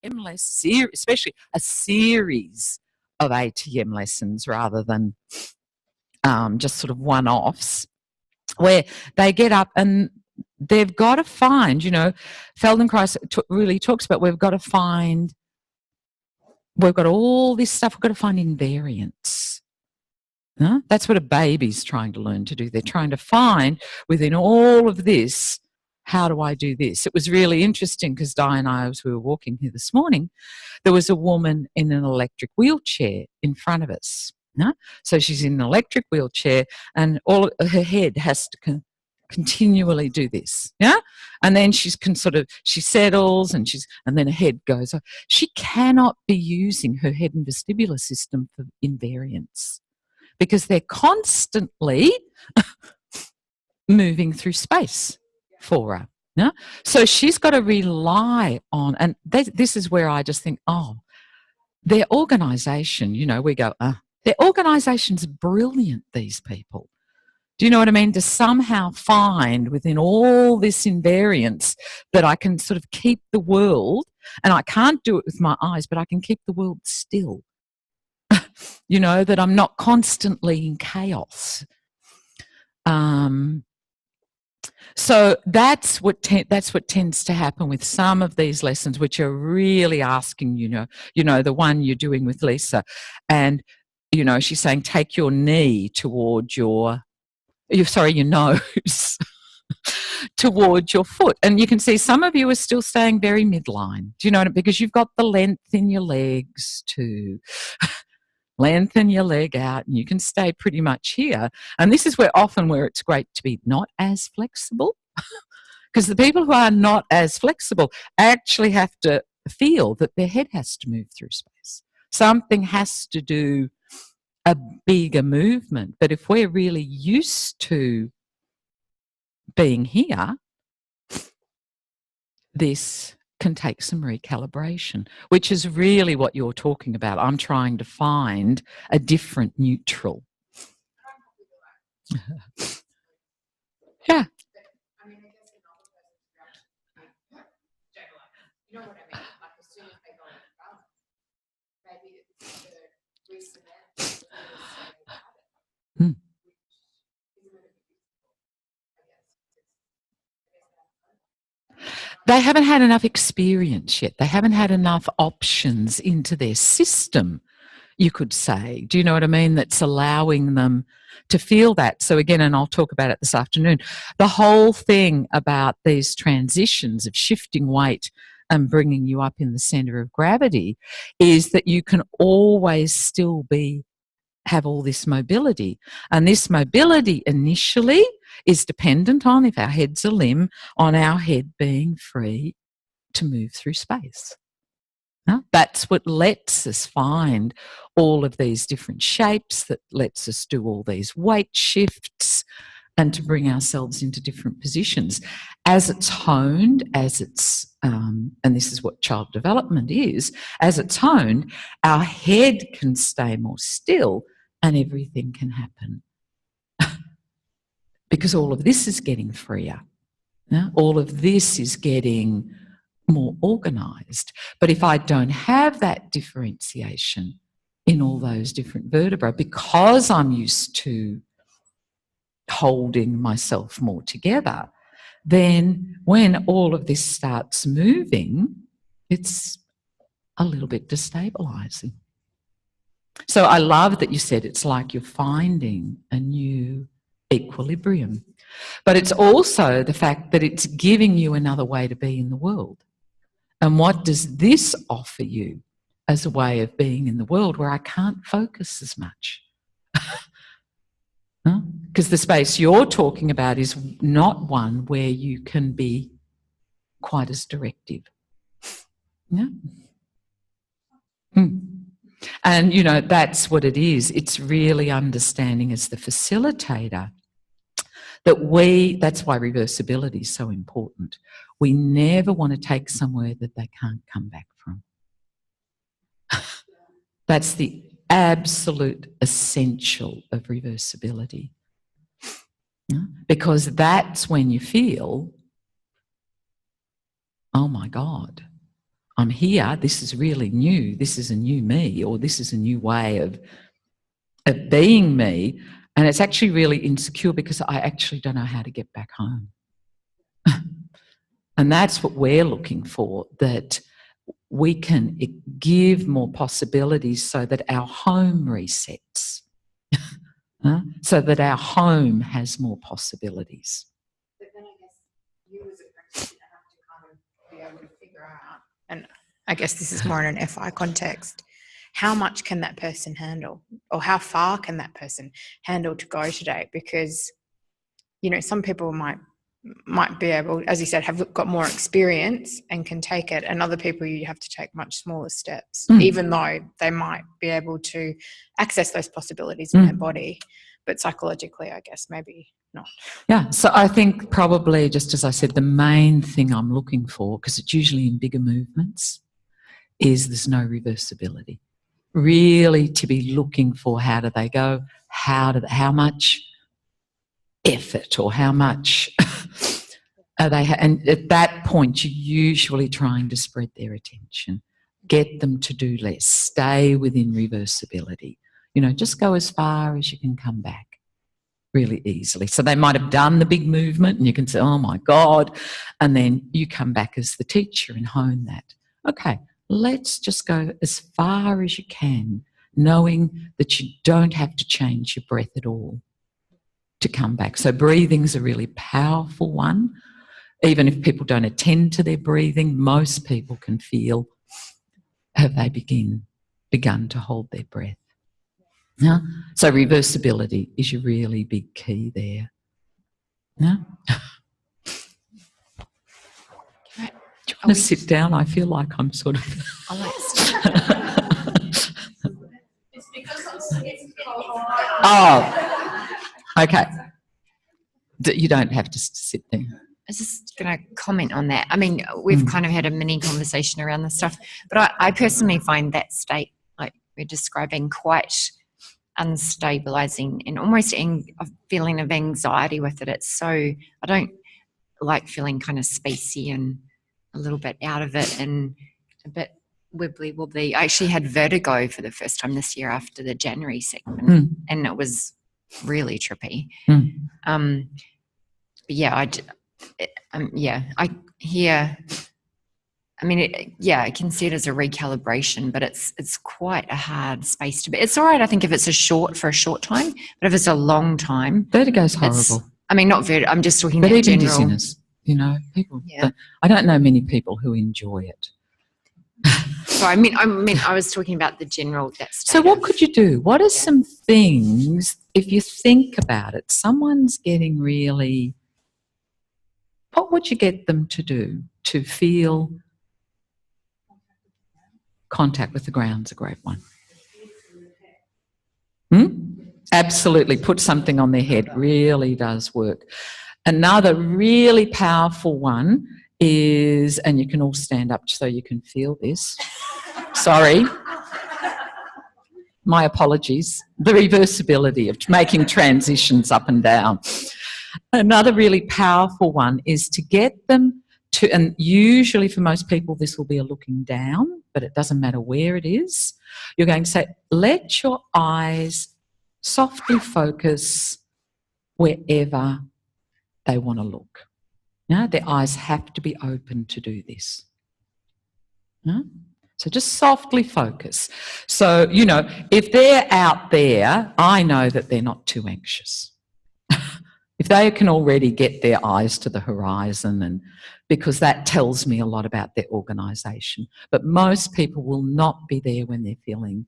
ATM lessons, especially a series of ATM lessons rather than just sort of one-offs, where they get up and they've got to find, you know, Feldenkrais really talks about we've got all this stuff, we've got to find invariants. Huh? That's what a baby's trying to learn to do. They're trying to find within all of this, how do I do this? It was really interesting because Di and I, as we were walking here this morning, there was a woman in an electric wheelchair in front of us. No? So she's in an electric wheelchair and all her head has to continually do this. Yeah? And then she settles and then her head goes off. She cannot be using her head and vestibular system for invariance because they're constantly moving through space for her. Yeah? So she's got to rely on, and this is where I just think, oh, their organisation, you know, we go, their organisation's brilliant, these people. Do you know what I mean? To somehow find within all this invariance that I can sort of keep the world, and I can't do it with my eyes, but I can keep the world still. You know, that I'm not constantly in chaos. So that's what tends to happen with some of these lessons, which are really asking, you know, the one you're doing with Lisa, and you know, she's saying take your knee towards your nose towards your foot, and you can see some of you are still staying very midline. Do you know what? Because you've got the length in your legs too. Lengthen your leg out and you can stay pretty much here. And this is where it's great to be not as flexible, because the people who are not as flexible actually have to feel that their head has to move through space. Something has to do a bigger movement. But if we're really used to being here, this can take some recalibration, which is really what you're talking about. I'm trying to find a different neutral. Yeah. They haven't had enough experience yet. They haven't had enough options into their system, you could say. Do you know what I mean? That's allowing them to feel that. So again, and I'll talk about it this afternoon, the whole thing about these transitions of shifting weight and bringing you up in the centre of gravity is that you can always still have all this mobility. And this mobility initially is dependent on, if our head's a limb, on our head being free to move through space. Now, that's what lets us find all of these different shapes, that lets us do all these weight shifts and to bring ourselves into different positions. As it's honed, and this is what child development is, as it's honed, our head can stay more still and everything can happen. Because all of this is getting freer. Yeah? All of this is getting more organised. But if I don't have that differentiation in all those different vertebrae, because I'm used to holding myself more together, then when all of this starts moving, it's a little bit destabilising. So I love that you said it's like you're finding a new equilibrium. But it's also the fact that it's giving you another way to be in the world. And what does this offer you as a way of being in the world where I can't focus as much? Because the space you're talking about is not one where you can be quite as directive. Yeah. And, you know, that's what it is. It's really understanding as the facilitator that that's why reversibility is so important. We never want to take somewhere that they can't come back from. That's the absolute essential of reversibility. Because that's when you feel, oh my God, I'm here, this is really new, this is a new me, or this is a new way of being me, and it's actually really insecure because I actually don't know how to get back home. And that's what we're looking for, that we can give more possibilities so that our home resets, so that our home has more possibilities. But then I guess you as a practitioner have to kind of be able to figure out, and I guess this is more in an FI context, how much can that person handle, or how far can that person handle to go today? Because, you know, some people might be able, as you said, have got more experience and can take it, and other people you have to take much smaller steps, even though they might be able to access those possibilities in their body, but psychologically, I guess, maybe not. Yeah, so I think probably, just as I said, the main thing I'm looking for, because it's usually in bigger movements, is there's no reversibility. Really to be looking for, how do they go, how much effort or how much are they, and at that point you're usually trying to spread their attention, get them to do less, stay within reversibility, you know, just go as far as you can come back really easily. So they might have done the big movement and you can say, oh my God, and then you come back as the teacher and hone that. Okay, let's just go as far as you can, knowing that you don't have to change your breath at all to come back. So breathing's a really powerful one. Even if people don't attend to their breathing, most people can feel, have they begun to hold their breath. Yeah? So reversibility is your really big key there. Yeah? Do you want to sit down? I feel like I'm sort of... It's because it's Oh, okay. You don't have to sit there. I was just going to comment on that. I mean, we've kind of had a mini conversation around this stuff, but I personally find that state, like we're describing, quite unstabilizing and almost a feeling of anxiety with it. It's so, I don't like feeling kind of spacey and a little bit out of it and a bit wibbly wobbly. I actually had vertigo for the first time this year after the January segment, and it was really trippy. But yeah, I hear. I mean, I can see it as a recalibration, but it's quite a hard space to be. It's all right, I think, if it's for a short time, but if it's a long time, Vertigo's horrible. I mean, not vertigo. I'm just talking but about even general dizziness. You know, people. I don't know many people who enjoy it. So I mean, I was talking about the general. So what could you do? What are some things, if you think about it, someone's getting really, what would you get them to do to feel contact with the ground's a great one. Absolutely. Put something on their head. Really does work. Another really powerful one is, and you can all stand up so you can feel this. Sorry. My apologies. The reversibility of making transitions up and down. Another really powerful one is to get them to, and usually for most people this will be a looking down, but it doesn't matter where it is. You're going to say, let your eyes softly focus wherever they want to look. Now, their eyes have to be open to do this. So just softly focus. So, you know, if they're out there, I know that they're not too anxious. If they can already get their eyes to the horizon, and because that tells me a lot about their organisation. But most people will not be there when they're feeling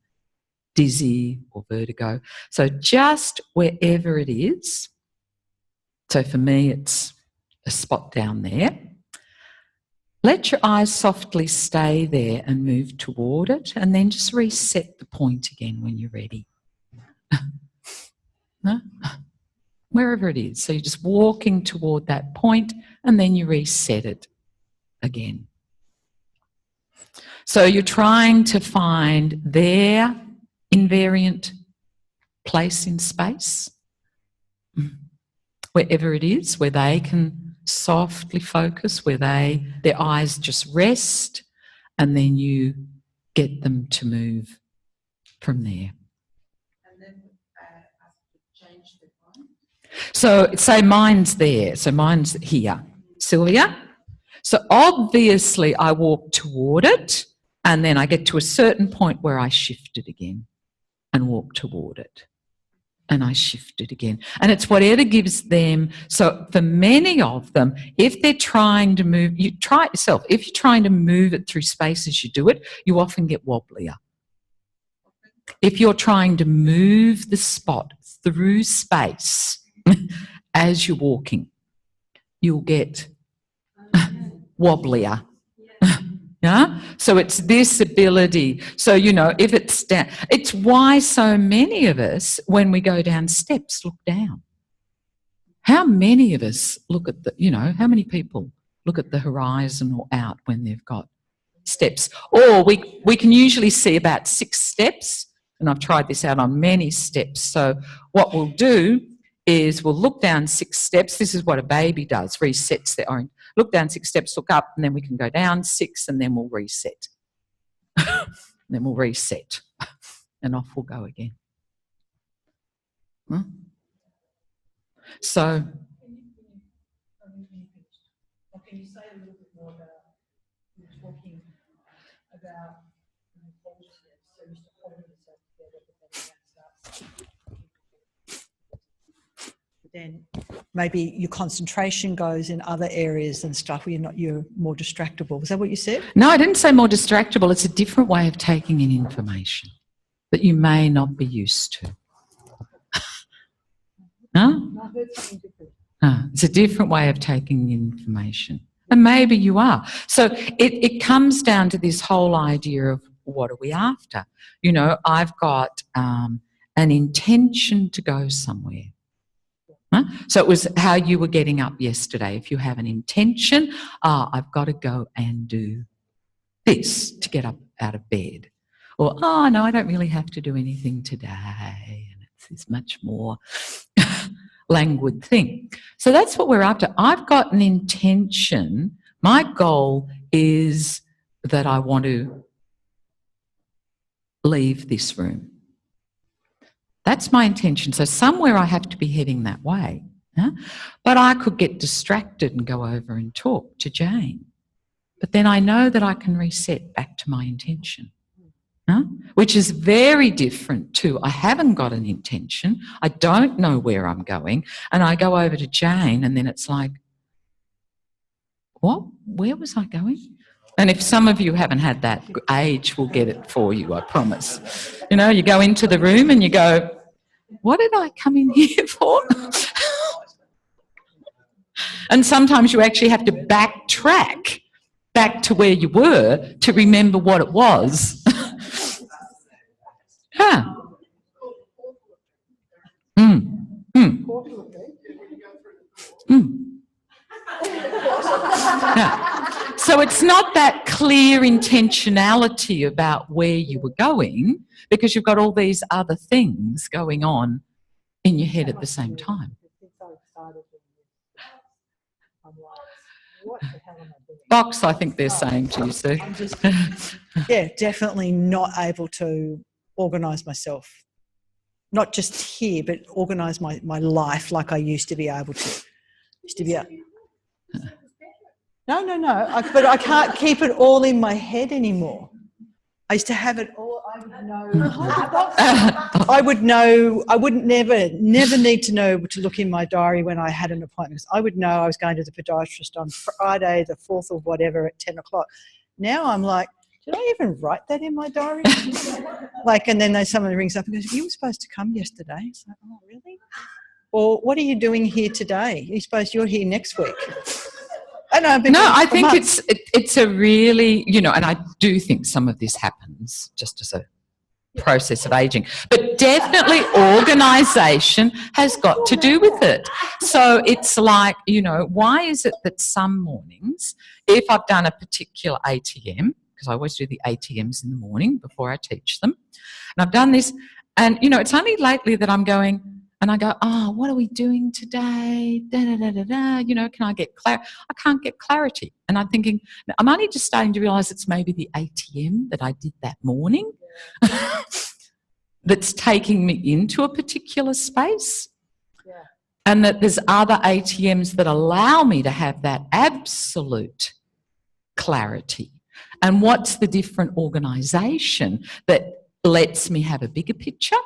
dizzy or vertigo. So just wherever it is. So for me, it's a spot down there. Let your eyes softly stay there and move toward it, and then just reset the point again when you're ready. No? Wherever it is. So you're just walking toward that point and then you reset it again. So you're trying to find their invariant place in space, wherever it is, where they can softly focus, where their eyes just rest, and then you get them to move from there. And then change the mind. So say mine's there, so mine's here. Sylvia? So obviously I walk toward it, and then I get to a certain point where I shift it again and walk toward it. And I shift it again. And it's whatever gives them. So for many of them, if they're trying to move, you try it yourself. If you're trying to move it through space as you do it, you often get wobblier. If you're trying to move the spot through space as you're walking, you'll get wobblier. Yeah? So it's this ability. So, you know, if it's down, it's why so many of us, when we go down steps, look down. How many of us look at the, you know, how many people look at the horizon or out when they've got steps? Or we can usually see about 6 steps, and I've tried this out on many steps. So what we'll do is we'll look down 6 steps. This is what a baby does, resets their own. Look down 6 steps, look up, and then we can go down 6, and then we'll reset. Then we'll reset, and off we'll go again. So, can you say a little bit more about talking about hold steps? So you used to hold yourself together, but then then maybe your concentration goes in other areas and stuff where you're more distractible. Was that what you said? no, I didn't say more distractible. It's a different way of taking in information that you may not be used to. Huh? No, I heard something different. It's a different way of taking in information. And maybe you are. So it comes down to this whole idea of what are we after? You know, I've got an intention to go somewhere. Huh? So it was how you were getting up yesterday. If you have an intention, I've got to go and do this to get up out of bed. Or, oh, no, I don't really have to do anything today. And it's this much more languid thing. So that's what we're after. I've got an intention. My goal is that I want to leave this room. That's my intention. So somewhere I have to be heading that way. Huh? But I could get distracted and go over and talk to Jane. But then I know that I can reset back to my intention. Huh? Which is very different to I haven't got an intention, I don't know where I'm going, and I go over to Jane and then it's like, what? Where was I going? And if some of you haven't had that, age will get it for you, I promise. You know, you go into the room and you go, what did I come in here for? And sometimes you actually have to backtrack back to where you were to remember what it was. Huh. Yeah. So it's not that clear intentionality about where you were going because you've got all these other things going on in your head at the same time. Box, I think they're saying to you, Sue. I'm just, yeah, definitely not able to organise myself. Not just here, but organise my life like I used to be able to. No. But I can't keep it all in my head anymore. I used to have it all. I would know. I wouldn't never need to know to look in my diary when I had an appointment. I would know I was going to the podiatrist on Friday, the 4th or whatever, at 10 o'clock. Now I'm like, did I even write that in my diary? And then someone rings up and goes, you were supposed to come yesterday. It's like, oh, really? Or what are you doing here today? You suppose you're here next week? I think it's a really, you know, and I do think some of this happens just as a process of aging, but definitely organisation has got to do with it. So it's like, you know, why is it that some mornings, if I've done a particular ATM, because I always do the ATMs in the morning before I teach them, and I've done this, and, you know, it's only lately that I'm going, And I go, oh, what are we doing today? Da, da, da, da, da. You know, can I get clarity? I can't get clarity. And I'm thinking, I'm only just starting to realise it's maybe the ATM that I did that morning that's taking me into a particular space. Yeah. And that there's other ATMs that allow me to have that absolute clarity. And what's the different organisation that lets me have a bigger picture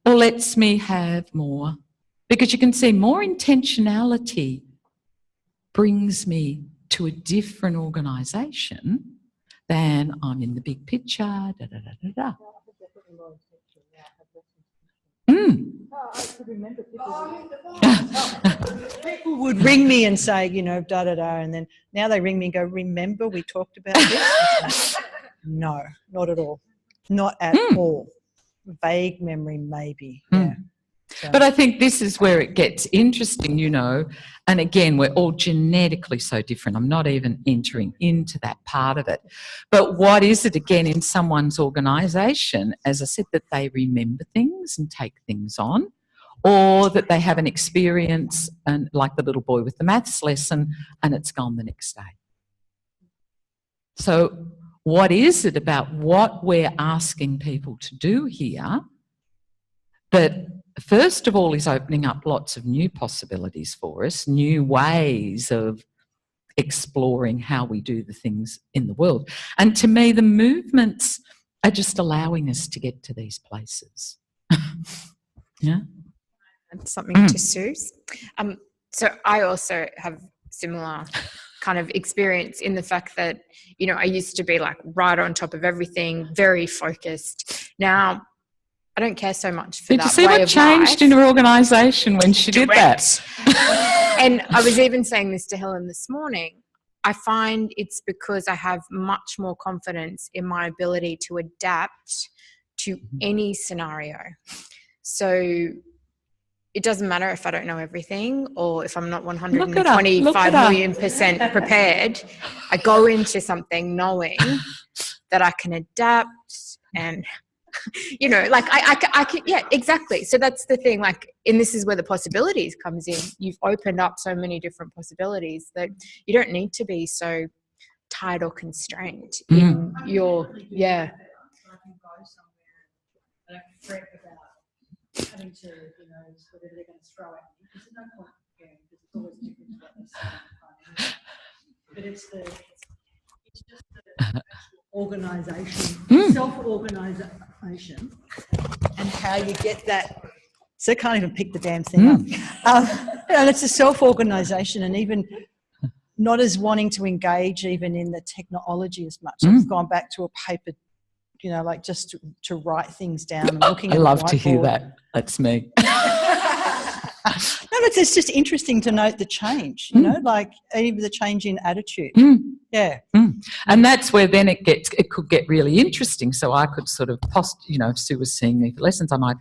or lets me have more? Because you can see more intentionality brings me to a different organisation than I'm in the big picture. Da, da, da, da, da. People would ring me and say, you know, da da da, and then now they ring me and go, remember we talked about this? No, not at all. Not at all. Vague memory, maybe. Yeah. So. But I think this is where it gets interesting, you know, and again, we're all genetically so different. I'm not even entering into that part of it. But what is it, again, in someone's organisation, as I said, that they remember things and take things on, or that they have an experience, and like the little boy with the maths lesson, and it's gone the next day. So what is it about what we're asking people to do here that first of all is opening up lots of new possibilities for us, new ways of exploring how we do the things in the world. And to me, the movements are just allowing us to get to these places. Yeah. That's something to Sue's. So I also have similar kind of experience in the fact that, you know, I used to be like right on top of everything, very focused. Now, I don't care so much for that. Did you see what changed in her organisation when she did that? And I was even saying this to Helen this morning. I find it's because I have much more confidence in my ability to adapt to any scenario. So it doesn't matter if I don't know everything or if I'm not 125 million% prepared. I go into something knowing that I can adapt and, you know, like I can, yeah, exactly. So that's the thing, like, and this is where the possibilities comes in. You've opened up so many different possibilities that you don't need to be so tied or constrained in your, yeah. Having to, you know, whatever they're going to throw at me, because there's no point comparing, because it's always different to what they're saying. But it's just the organisation, self-organisation, and how you get that. So I can't even pick the damn thing up. And it's a self-organisation, and even not as wanting to engage even in the technology as much. I've gone back to a paper, you know, like just to write things down and looking at the whiteboard. I love to hear that. That's me. No, but it's just interesting to note the change, you know, like even the change in attitude. Yeah. And that's where then it could get really interesting. So I could sort of you know, if Sue was seeing me for lessons, I might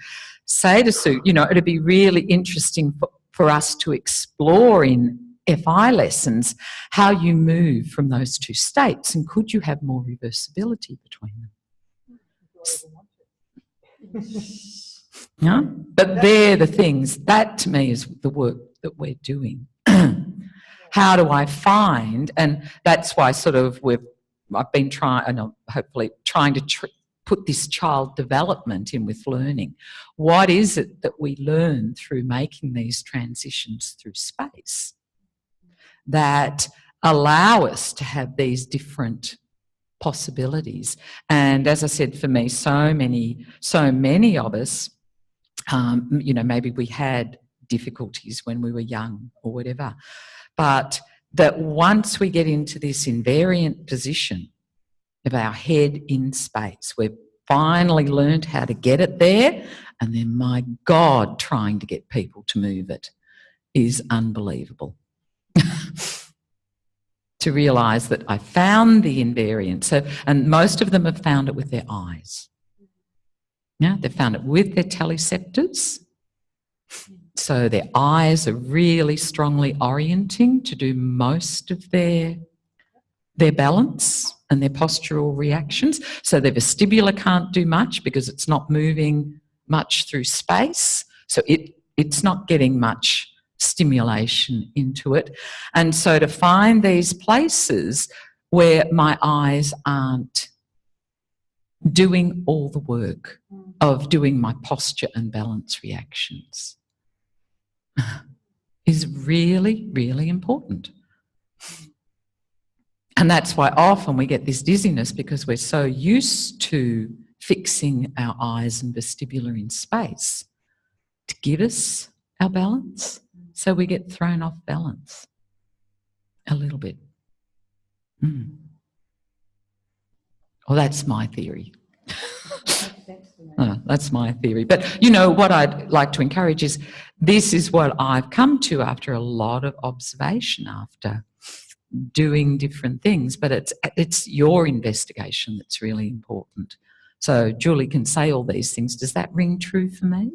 say to Sue, you know, it'd be really interesting for us to explore in FI lessons how you move from those two states, and could you have more reversibility between them? Yeah, but they're the things, that to me is the work that we're doing. How do I find, and that's why sort of I've been hopefully trying to put this child development in with learning. What is it that we learn through making these transitions through space that allow us to have these different possibilities? And as I said, for me, so many of us, you know, maybe we had difficulties when we were young or whatever, but that once we get into this invariant position of our head in space, we've finally learned how to get it there, and then, my God, trying to get people to move it is unbelievable. To realise that I found the invariant. So, and most of them have found it with their eyes. Yeah, they've found it with their teleceptors. So their eyes are really strongly orienting to do most of their balance and their postural reactions. So their vestibular can't do much because it's not moving much through space. So it's not getting much stimulation into it. And so to find these places where my eyes aren't doing all the work of doing my posture and balance reactions is really, really important. And that's why often we get this dizziness, because we're so used to fixing our eyes and vestibular in space to give us our balance. So we get thrown off balance a little bit. Well, that's my theory. That's my theory. But, you know, what I'd like to encourage is this is what I've come to after a lot of observation, after doing different things. But it's your investigation that's really important. So Julie can say all these things. Does that ring true for me?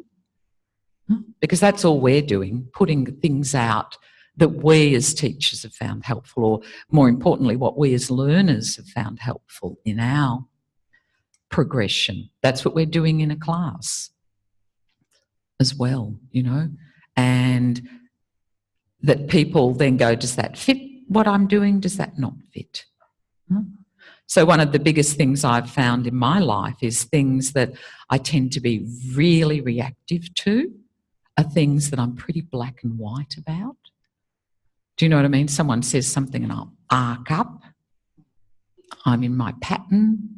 Because that's all we're doing, putting things out that we as teachers have found helpful, or more importantly, what we as learners have found helpful in our progression. That's what we're doing in a class as well, you know, and that people then go, does that fit what I'm doing? Does that not fit? So one of the biggest things I've found in my life is things that I tend to be really reactive to are things that I'm pretty black and white about. Do you know what I mean? Someone says something and I'll arc up. I'm in my pattern.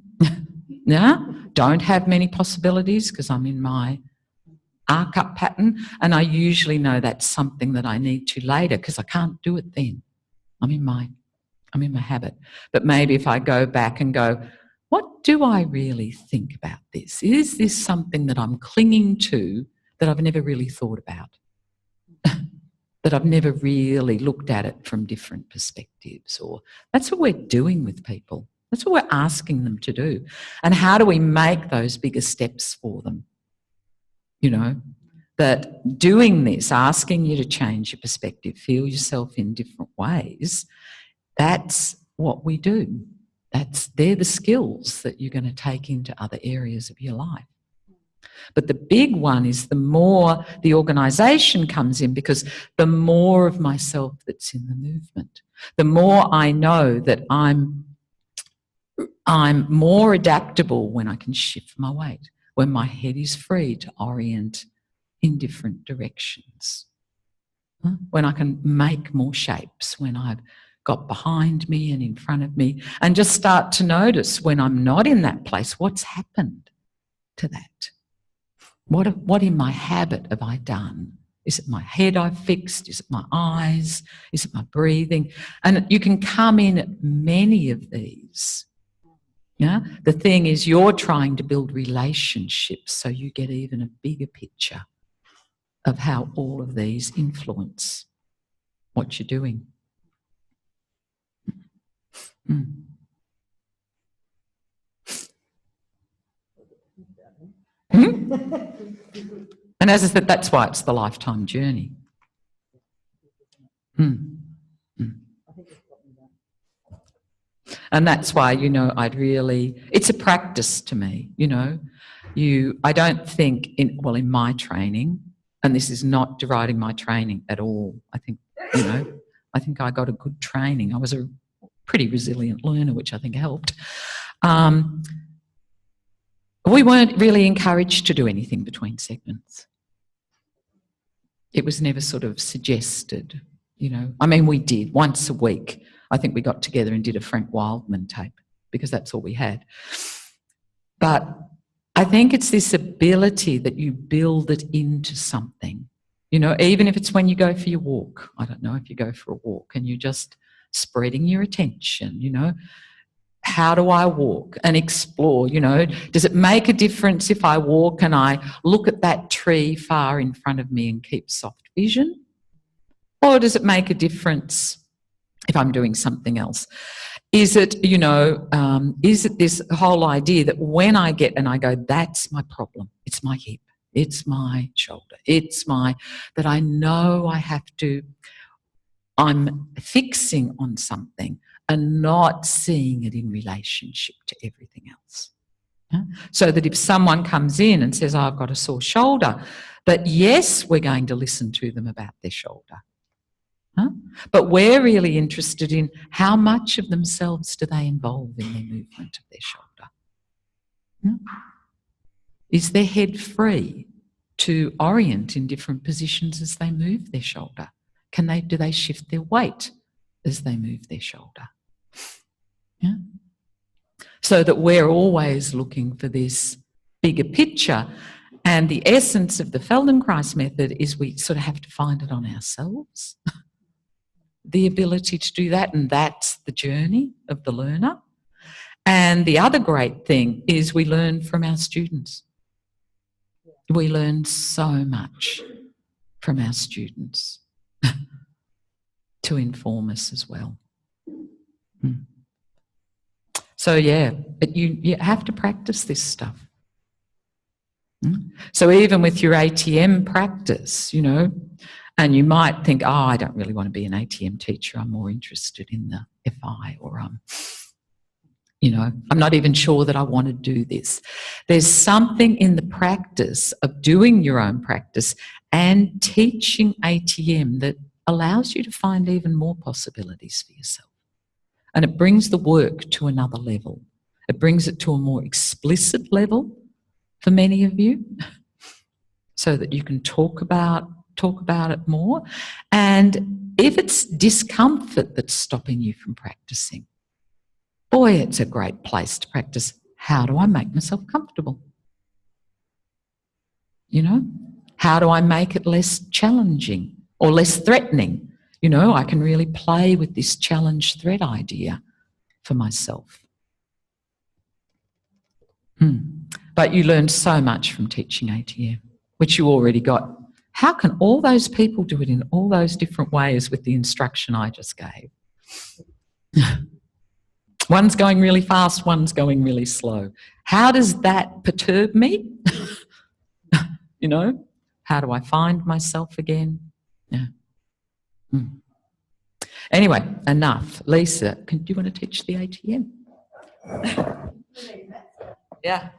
Yeah, don't have many possibilities because I'm in my arc up pattern, and I usually know that's something that I need to later because I can't do it then. I'm in my habit. But maybe if I go back and go, what do I really think about this? Is this something that I'm clinging to that I've never really thought about? That I've never really looked at it from different perspectives? Or that's what we're doing with people. That's what we're asking them to do. And how do we make those bigger steps for them? You know, that doing this, asking you to change your perspective, feel yourself in different ways, that's what we do. They're the skills that you're going to take into other areas of your life. But the big one is the more the organisation comes in, because the more of myself that's in the movement, the more I know that I'm more adaptable when I can shift my weight, when my head is free to orient in different directions, when I can make more shapes, when I've got behind me and in front of me, and just start to notice when I'm not in that place, what's happened to that? What in my habit have I done? Is it my head I've fixed? Is it my eyes? Is it my breathing? And you can come in at many of these. Yeah? The thing is, you're trying to build relationships so you get even a bigger picture of how all of these influence what you're doing. And as I said, that's why it's the lifetime journey. And that's why, you know, it's a practice to me, you know. I don't think, in my training, and this is not deriding my training at all, I think I got a good training. I was a pretty resilient learner, which I think helped. We weren't really encouraged to do anything between segments. It was never sort of suggested, you know. I mean, we did once a week. I think we got together and did a Frank Wildman tape because that's all we had. But I think it's this ability that you build it into something, you know, even if it's when you go for your walk. I don't know if you go for a walk and you're just spreading your attention, you know. How do I walk and explore, you know? Does it make a difference if I walk and I look at that tree far in front of me and keep soft vision? Or does it make a difference if I'm doing something else? Is it, you know, is it this whole idea that when I get and I go, that's my problem, it's my hip, it's my shoulder, that I know I'm fixing on something and not seeing it in relationship to everything else. Yeah? So that if someone comes in and says, oh, I've got a sore shoulder, That yes, we're going to listen to them about their shoulder. Huh? But we're really interested in how much of themselves do they involve in their movement of their shoulder. Is their head free to orient in different positions as they move their shoulder? Do they shift their weight as they move their shoulder? Yeah? So that we're always looking for this bigger picture. And the essence of the Feldenkrais method is we sort of have to find it on ourselves. The ability to do that, and that's the journey of the learner. And the other great thing is we learn from our students. We learn so much from our students to inform us as well. So yeah, but you have to practice this stuff. So even with your ATM practice, you know, and you might think, oh, I don't really want to be an ATM teacher. I'm more interested in the FI, or you know, I'm not even sure that I want to do this. There's something in the practice of doing your own practice and teaching ATM that allows you to find even more possibilities for yourself. And it brings the work to another level. It brings it to a more explicit level for many of you, so that you can talk about it more. And if it's discomfort that's stopping you from practicing, boy, it's a great place to practice. How do I make myself comfortable? You know, how do I make it less challenging or less threatening? You know, I can really play with this challenge threat idea for myself. But you learned so much from teaching ATM, which you already got. How can all those people do it in all those different ways with the instruction I just gave? One's going really fast, one's going really slow. How does that perturb me? You know, how do I find myself again? Yeah. Anyway, enough. Lisa, do you want to teach the ATM? Yeah.